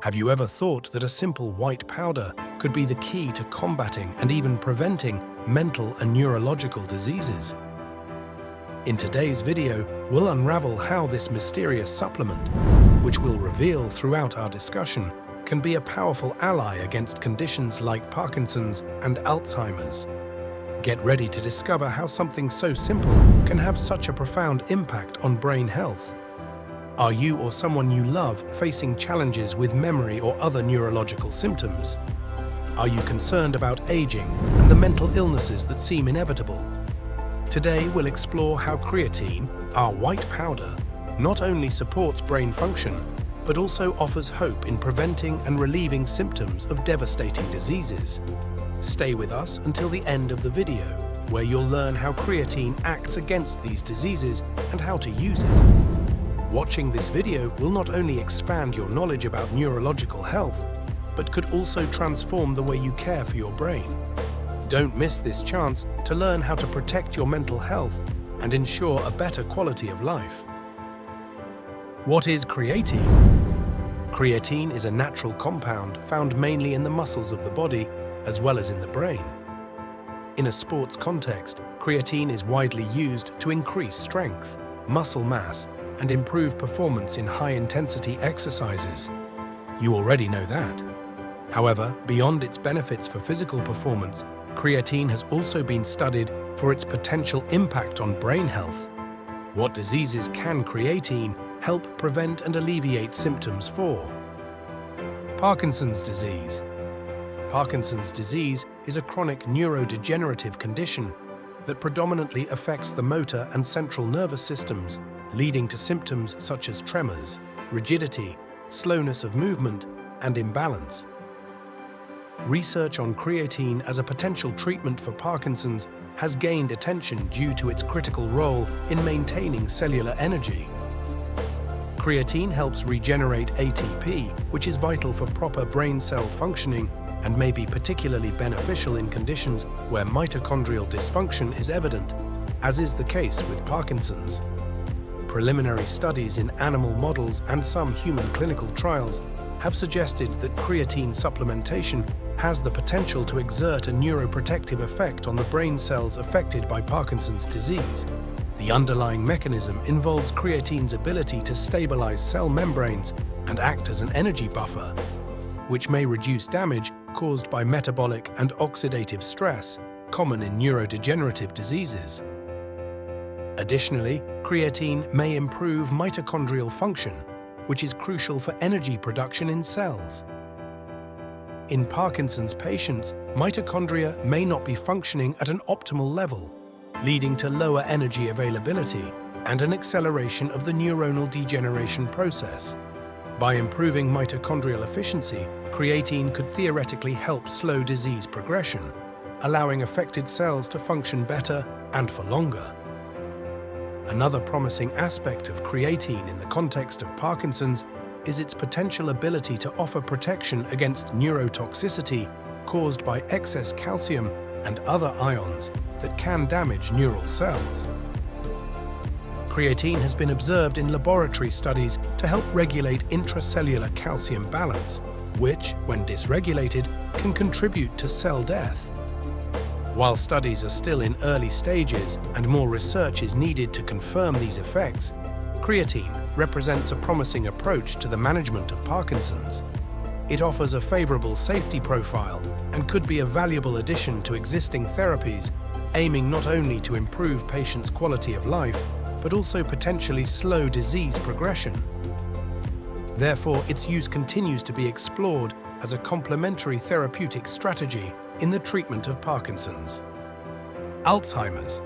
Have you ever thought that a simple white powder could be the key to combating and even preventing mental and neurological diseases? In today's video, we'll unravel how this mysterious supplement, which we'll reveal throughout our discussion, can be a powerful ally against conditions like Parkinson's and Alzheimer's. Get ready to discover how something so simple can have such a profound impact on brain health. Are you or someone you love facing challenges with memory or other neurological symptoms? Are you concerned about aging and the mental illnesses that seem inevitable? Today we'll explore how creatine, our white powder, not only supports brain function, but also offers hope in preventing and relieving symptoms of devastating diseases. Stay with us until the end of the video, where you'll learn how creatine acts against these diseases and how to use it. Watching this video will not only expand your knowledge about neurological health, but could also transform the way you care for your brain. Don't miss this chance to learn how to protect your mental health and ensure a better quality of life. What is creatine? Creatine is a natural compound found mainly in the muscles of the body as well as in the brain. In a sports context, creatine is widely used to increase strength, muscle mass, and improve performance in high-intensity exercises. You already know that. However, beyond its benefits for physical performance, creatine has also been studied for its potential impact on brain health. What diseases can creatine help prevent and alleviate symptoms for? Parkinson's disease. Parkinson's disease is a chronic neurodegenerative condition that predominantly affects the motor and central nervous systems, leading to symptoms such as tremors, rigidity, slowness of movement, and imbalance. Research on creatine as a potential treatment for Parkinson's has gained attention due to its critical role in maintaining cellular energy. Creatine helps regenerate ATP, which is vital for proper brain cell functioning and may be particularly beneficial in conditions where mitochondrial dysfunction is evident, as is the case with Parkinson's. Preliminary studies in animal models and some human clinical trials have suggested that creatine supplementation has the potential to exert a neuroprotective effect on the brain cells affected by Parkinson's disease. The underlying mechanism involves creatine's ability to stabilize cell membranes and act as an energy buffer, which may reduce damage caused by metabolic and oxidative stress, common in neurodegenerative diseases. Additionally, creatine may improve mitochondrial function, which is crucial for energy production in cells. In Parkinson's patients, mitochondria may not be functioning at an optimal level, leading to lower energy availability and an acceleration of the neuronal degeneration process. By improving mitochondrial efficiency, creatine could theoretically help slow disease progression, allowing affected cells to function better and for longer. Another promising aspect of creatine in the context of Parkinson's is its potential ability to offer protection against neurotoxicity caused by excess calcium and other ions that can damage neural cells. Creatine has been observed in laboratory studies to help regulate intracellular calcium balance, which, when dysregulated, can contribute to cell death. While studies are still in early stages and more research is needed to confirm these effects, creatine represents a promising approach to the management of Parkinson's. It offers a favorable safety profile and could be a valuable addition to existing therapies, aiming not only to improve patients' quality of life, but also potentially slow disease progression. Therefore, its use continues to be explored as a complementary therapeutic strategy in the treatment of Parkinson's. Alzheimer's.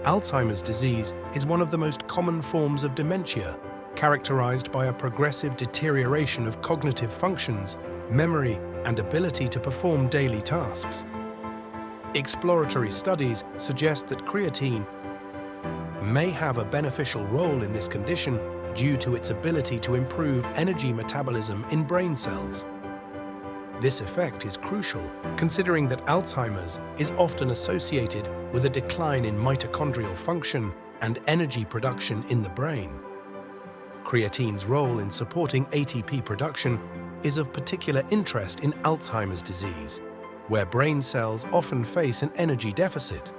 Alzheimer's disease is one of the most common forms of dementia, characterized by a progressive deterioration of cognitive functions, memory, and ability to perform daily tasks. Exploratory studies suggest that creatine may have a beneficial role in this condition due to its ability to improve energy metabolism in brain cells. This effect is crucial, considering that Alzheimer's is often associated with a decline in mitochondrial function and energy production in the brain. Creatine's role in supporting ATP production is of particular interest in Alzheimer's disease, where brain cells often face an energy deficit.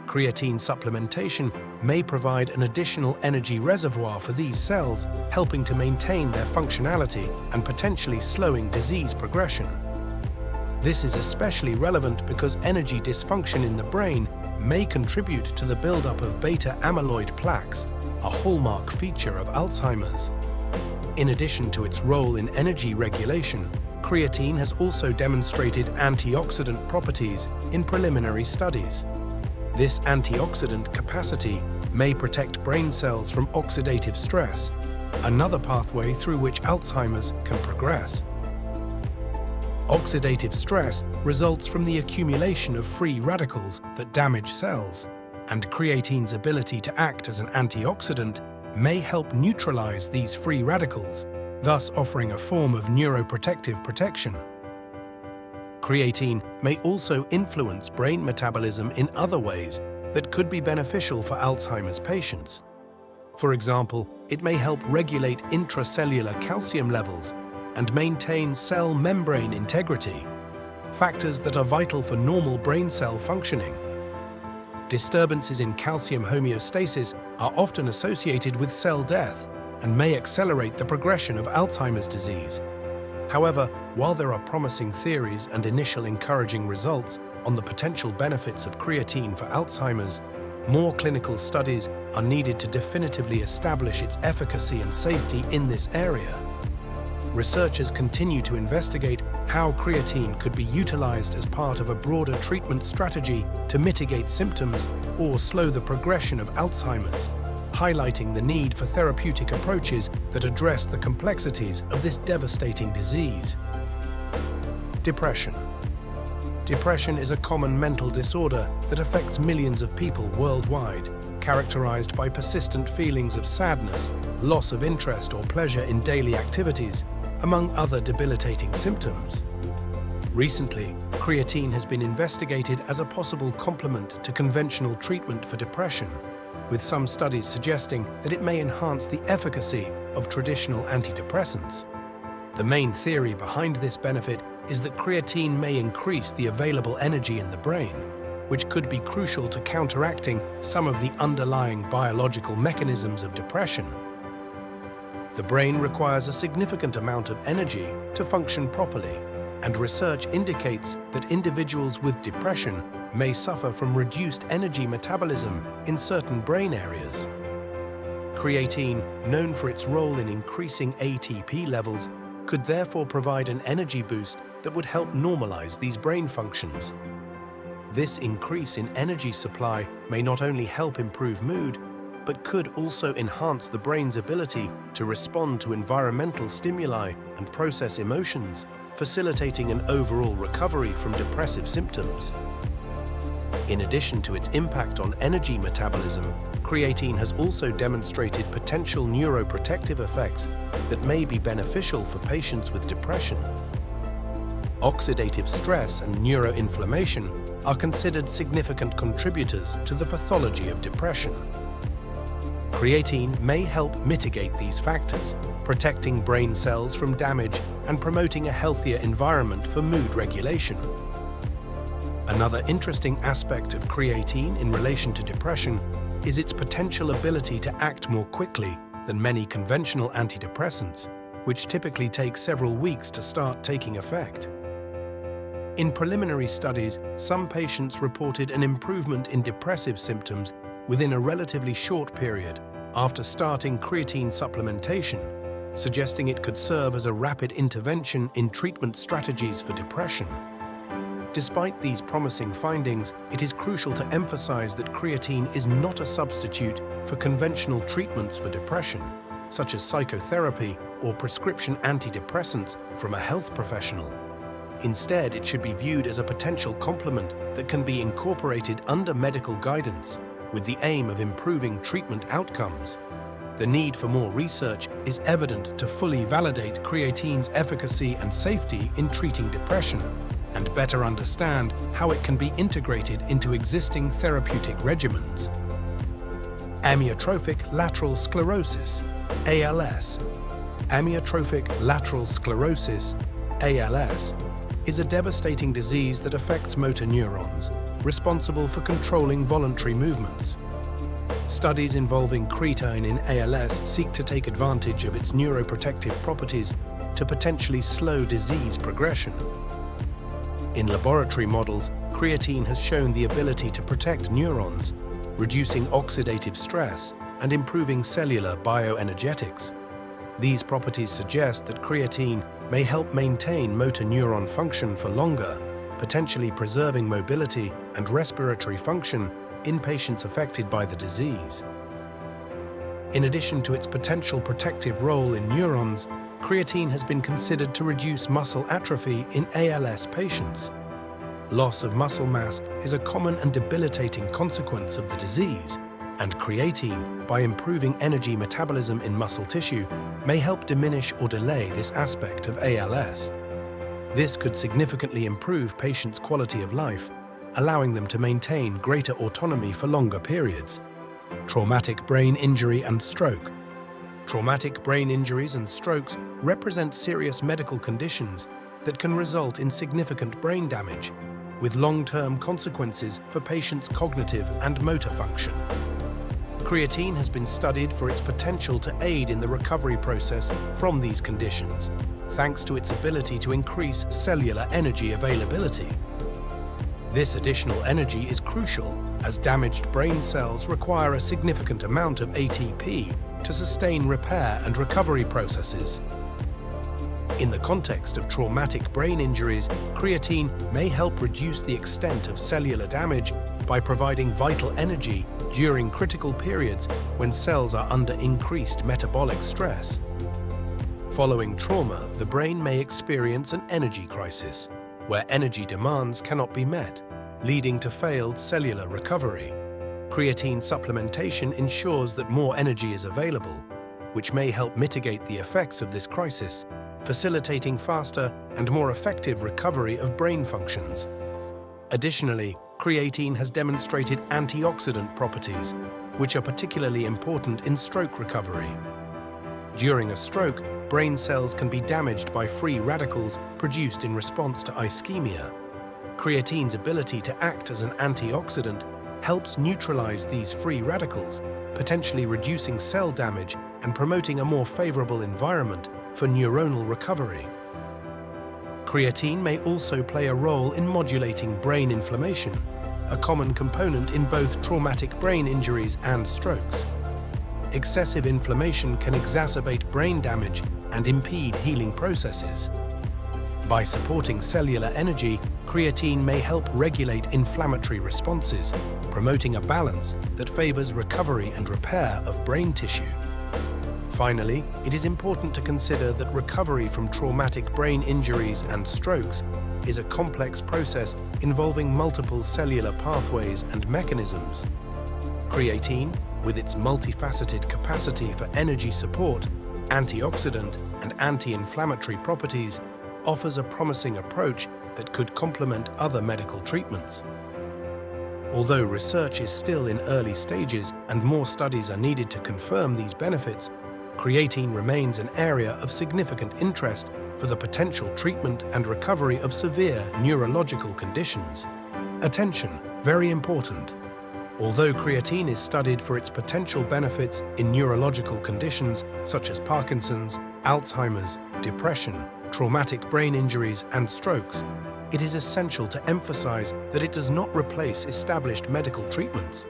Creatine supplementation may provide an additional energy reservoir for these cells, helping to maintain their functionality and potentially slowing disease progression. This is especially relevant because energy dysfunction in the brain may contribute to the buildup of beta-amyloid plaques, a hallmark feature of Alzheimer's. In addition to its role in energy regulation, creatine has also demonstrated antioxidant properties in preliminary studies. This antioxidant capacity may protect brain cells from oxidative stress, another pathway through which Alzheimer's can progress. Oxidative stress results from the accumulation of free radicals that damage cells, and creatine's ability to act as an antioxidant may help neutralize these free radicals, thus offering a form of neuroprotective protection. Creatine may also influence brain metabolism in other ways that could be beneficial for Alzheimer's patients. For example, it may help regulate intracellular calcium levels and maintain cell membrane integrity, factors that are vital for normal brain cell functioning. Disturbances in calcium homeostasis are often associated with cell death and may accelerate the progression of Alzheimer's disease. However, while there are promising theories and initial encouraging results on the potential benefits of creatine for Alzheimer's, more clinical studies are needed to definitively establish its efficacy and safety in this area. Researchers continue to investigate how creatine could be utilized as part of a broader treatment strategy to mitigate symptoms or slow the progression of Alzheimer's, highlighting the need for therapeutic approaches that address the complexities of this devastating disease. Depression. Depression is a common mental disorder that affects millions of people worldwide, characterized by persistent feelings of sadness, loss of interest or pleasure in daily activities, among other debilitating symptoms. Recently, creatine has been investigated as a possible complement to conventional treatment for depression, with some studies suggesting that it may enhance the efficacy of traditional antidepressants. The main theory behind this benefit is that creatine may increase the available energy in the brain, which could be crucial to counteracting some of the underlying biological mechanisms of depression. The brain requires a significant amount of energy to function properly, and research indicates that individuals with depression may suffer from reduced energy metabolism in certain brain areas. Creatine, known for its role in increasing ATP levels, could therefore provide an energy boost that would help normalize these brain functions. This increase in energy supply may not only help improve mood, but could also enhance the brain's ability to respond to environmental stimuli and process emotions, facilitating an overall recovery from depressive symptoms. In addition to its impact on energy metabolism, creatine has also demonstrated potential neuroprotective effects that may be beneficial for patients with depression. Oxidative stress and neuroinflammation are considered significant contributors to the pathology of depression. Creatine may help mitigate these factors, protecting brain cells from damage and promoting a healthier environment for mood regulation. Another interesting aspect of creatine in relation to depression is its potential ability to act more quickly than many conventional antidepressants, which typically take several weeks to start taking effect. In preliminary studies, some patients reported an improvement in depressive symptoms within a relatively short period after starting creatine supplementation, suggesting it could serve as a rapid intervention in treatment strategies for depression. Despite these promising findings, it is crucial to emphasize that creatine is not a substitute for conventional treatments for depression, such as psychotherapy or prescription antidepressants from a health professional. Instead, it should be viewed as a potential complement that can be incorporated under medical guidance with the aim of improving treatment outcomes. The need for more research is evident to fully validate creatine's efficacy and safety in treating depression, and better understand how it can be integrated into existing therapeutic regimens. Amyotrophic lateral sclerosis, ALS. Amyotrophic lateral sclerosis, ALS, is a devastating disease that affects motor neurons, responsible for controlling voluntary movements. Studies involving creatine in ALS seek to take advantage of its neuroprotective properties to potentially slow disease progression. In laboratory models, creatine has shown the ability to protect neurons, reducing oxidative stress and improving cellular bioenergetics. These properties suggest that creatine may help maintain motor neuron function for longer, potentially preserving mobility and respiratory function in patients affected by the disease. In addition to its potential protective role in neurons, creatine has been considered to reduce muscle atrophy in ALS patients. Loss of muscle mass is a common and debilitating consequence of the disease, and creatine, by improving energy metabolism in muscle tissue, may help diminish or delay this aspect of ALS. This could significantly improve patients' quality of life, allowing them to maintain greater autonomy for longer periods. Traumatic brain injury and stroke. Traumatic brain injuries and strokes represent serious medical conditions that can result in significant brain damage, with long-term consequences for patients' cognitive and motor function. Creatine has been studied for its potential to aid in the recovery process from these conditions, thanks to its ability to increase cellular energy availability. This additional energy is crucial, as damaged brain cells require a significant amount of ATP to sustain repair and recovery processes. In the context of traumatic brain injuries, creatine may help reduce the extent of cellular damage by providing vital energy during critical periods when cells are under increased metabolic stress. Following trauma, the brain may experience an energy crisis, where energy demands cannot be met, leading to failed cellular recovery. Creatine supplementation ensures that more energy is available, which may help mitigate the effects of this crisis, facilitating faster and more effective recovery of brain functions. Additionally, creatine has demonstrated antioxidant properties, which are particularly important in stroke recovery. During a stroke, brain cells can be damaged by free radicals produced in response to ischemia. Creatine's ability to act as an antioxidant helps neutralize these free radicals, potentially reducing cell damage and promoting a more favorable environment for neuronal recovery. Creatine may also play a role in modulating brain inflammation, a common component in both traumatic brain injuries and strokes. Excessive inflammation can exacerbate brain damage and impede healing processes. By supporting cellular energy, creatine may help regulate inflammatory responses, promoting a balance that favors recovery and repair of brain tissue. Finally, it is important to consider that recovery from traumatic brain injuries and strokes is a complex process involving multiple cellular pathways and mechanisms. Creatine, with its multifaceted capacity for energy support, antioxidant, and anti-inflammatory properties, offers a promising approach that could complement other medical treatments. Although research is still in early stages and more studies are needed to confirm these benefits, creatine remains an area of significant interest for the potential treatment and recovery of severe neurological conditions. Attention, very important. Although creatine is studied for its potential benefits in neurological conditions such as Parkinson's, Alzheimer's, depression, traumatic brain injuries, and strokes, it is essential to emphasize that it does not replace established medical treatments.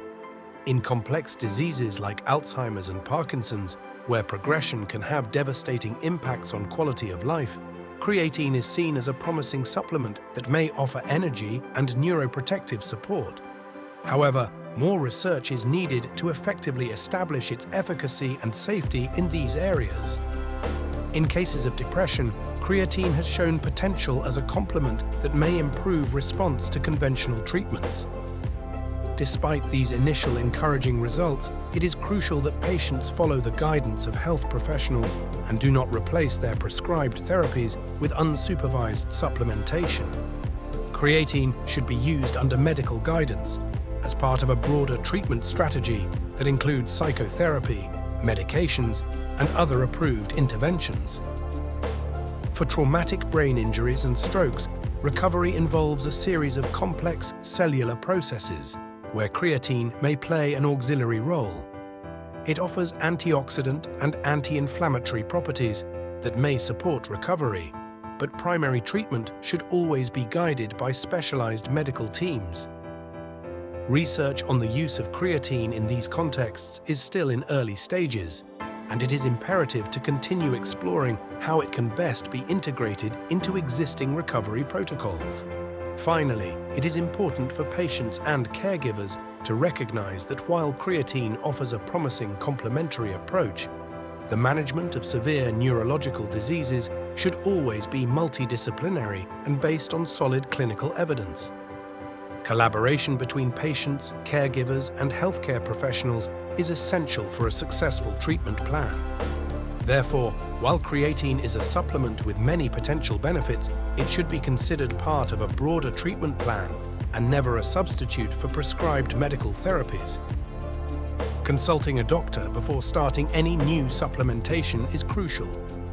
In complex diseases like Alzheimer's and Parkinson's, where progression can have devastating impacts on quality of life, creatine is seen as a promising supplement that may offer energy and neuroprotective support. However, more research is needed to effectively establish its efficacy and safety in these areas. In cases of depression, creatine has shown potential as a complement that may improve response to conventional treatments. Despite these initial encouraging results, it is crucial that patients follow the guidance of health professionals and do not replace their prescribed therapies with unsupervised supplementation. Creatine should be used under medical guidance as part of a broader treatment strategy that includes psychotherapy, medications, and other approved interventions. For traumatic brain injuries and strokes, recovery involves a series of complex cellular processes where creatine may play an auxiliary role. It offers antioxidant and anti-inflammatory properties that may support recovery, but primary treatment should always be guided by specialized medical teams. Research on the use of creatine in these contexts is still in early stages, and it is imperative to continue exploring how it can best be integrated into existing recovery protocols. Finally, it is important for patients and caregivers to recognize that while creatine offers a promising complementary approach, the management of severe neurological diseases should always be multidisciplinary and based on solid clinical evidence. Collaboration between patients, caregivers, and healthcare professionals is essential for a successful treatment plan. Therefore, while creatine is a supplement with many potential benefits, it should be considered part of a broader treatment plan and never a substitute for prescribed medical therapies. Consulting a doctor before starting any new supplementation is crucial,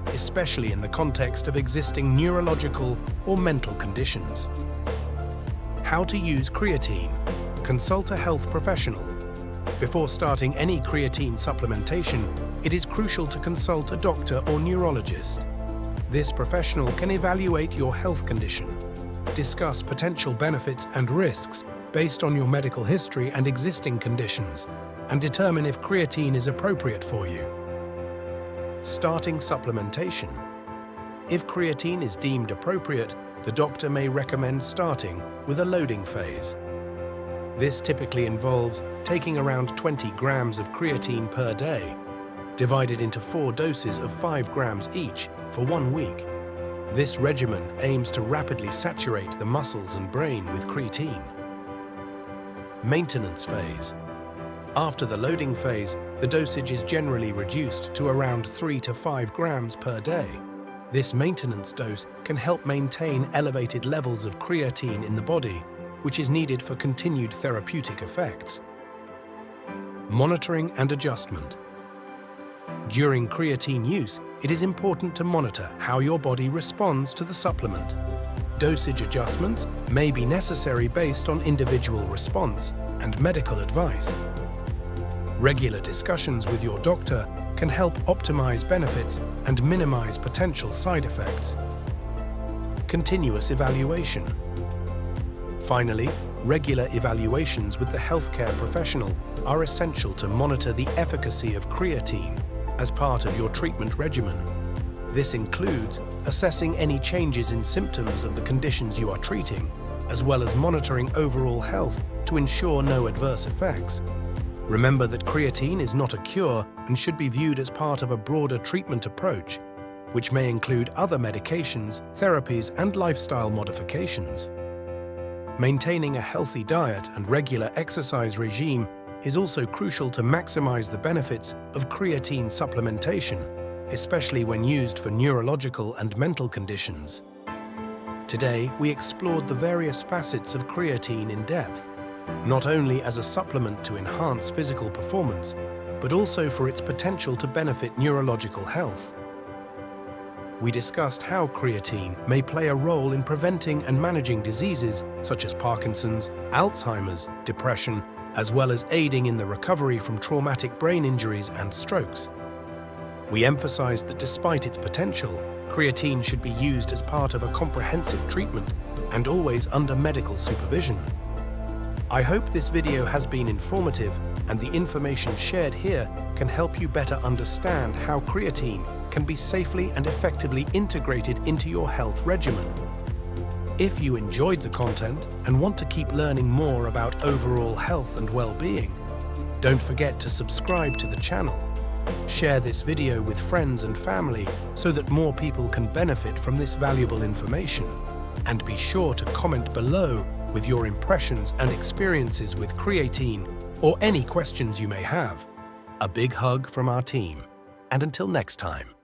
especially in the context of existing neurological or mental conditions. How to use creatine? Consult a health professional. Before starting any creatine supplementation, it is crucial to consult a doctor or neurologist. This professional can evaluate your health condition, discuss potential benefits and risks based on your medical history and existing conditions, and determine if creatine is appropriate for you. Starting supplementation. If creatine is deemed appropriate, the doctor may recommend starting with a loading phase. This typically involves taking around 20 grams of creatine per day, divided into 4 doses of 5 grams each for 1 week. This regimen aims to rapidly saturate the muscles and brain with creatine. Maintenance phase. After the loading phase, the dosage is generally reduced to around 3 to 5 grams per day. This maintenance dose can help maintain elevated levels of creatine in the body, which is needed for continued therapeutic effects. Monitoring and adjustment. During creatine use, it is important to monitor how your body responds to the supplement. Dosage adjustments may be necessary based on individual response and medical advice. Regular discussions with your doctor can help optimize benefits and minimize potential side effects. Continuous evaluation. Finally, regular evaluations with the healthcare professional are essential to monitor the efficacy of creatine as part of your treatment regimen. This includes assessing any changes in symptoms of the conditions you are treating, as well as monitoring overall health to ensure no adverse effects. Remember that creatine is not a cure and should be viewed as part of a broader treatment approach, which may include other medications, therapies, and lifestyle modifications. Maintaining a healthy diet and regular exercise regime is also crucial to maximize the benefits of creatine supplementation, especially when used for neurological and mental conditions. Today, we explored the various facets of creatine in depth, not only as a supplement to enhance physical performance, but also for its potential to benefit neurological health. We discussed how creatine may play a role in preventing and managing diseases such as Parkinson's, Alzheimer's, depression, as well as aiding in the recovery from traumatic brain injuries and strokes. We emphasized that despite its potential, creatine should be used as part of a comprehensive treatment and always under medical supervision. I hope this video has been informative and the information shared here can help you better understand how creatine can be safely and effectively integrated into your health regimen. If you enjoyed the content and want to keep learning more about overall health and well-being, don't forget to subscribe to the channel. Share this video with friends and family so that more people can benefit from this valuable information. And be sure to comment below with your impressions and experiences with creatine or any questions you may have. A big hug from our team, and until next time.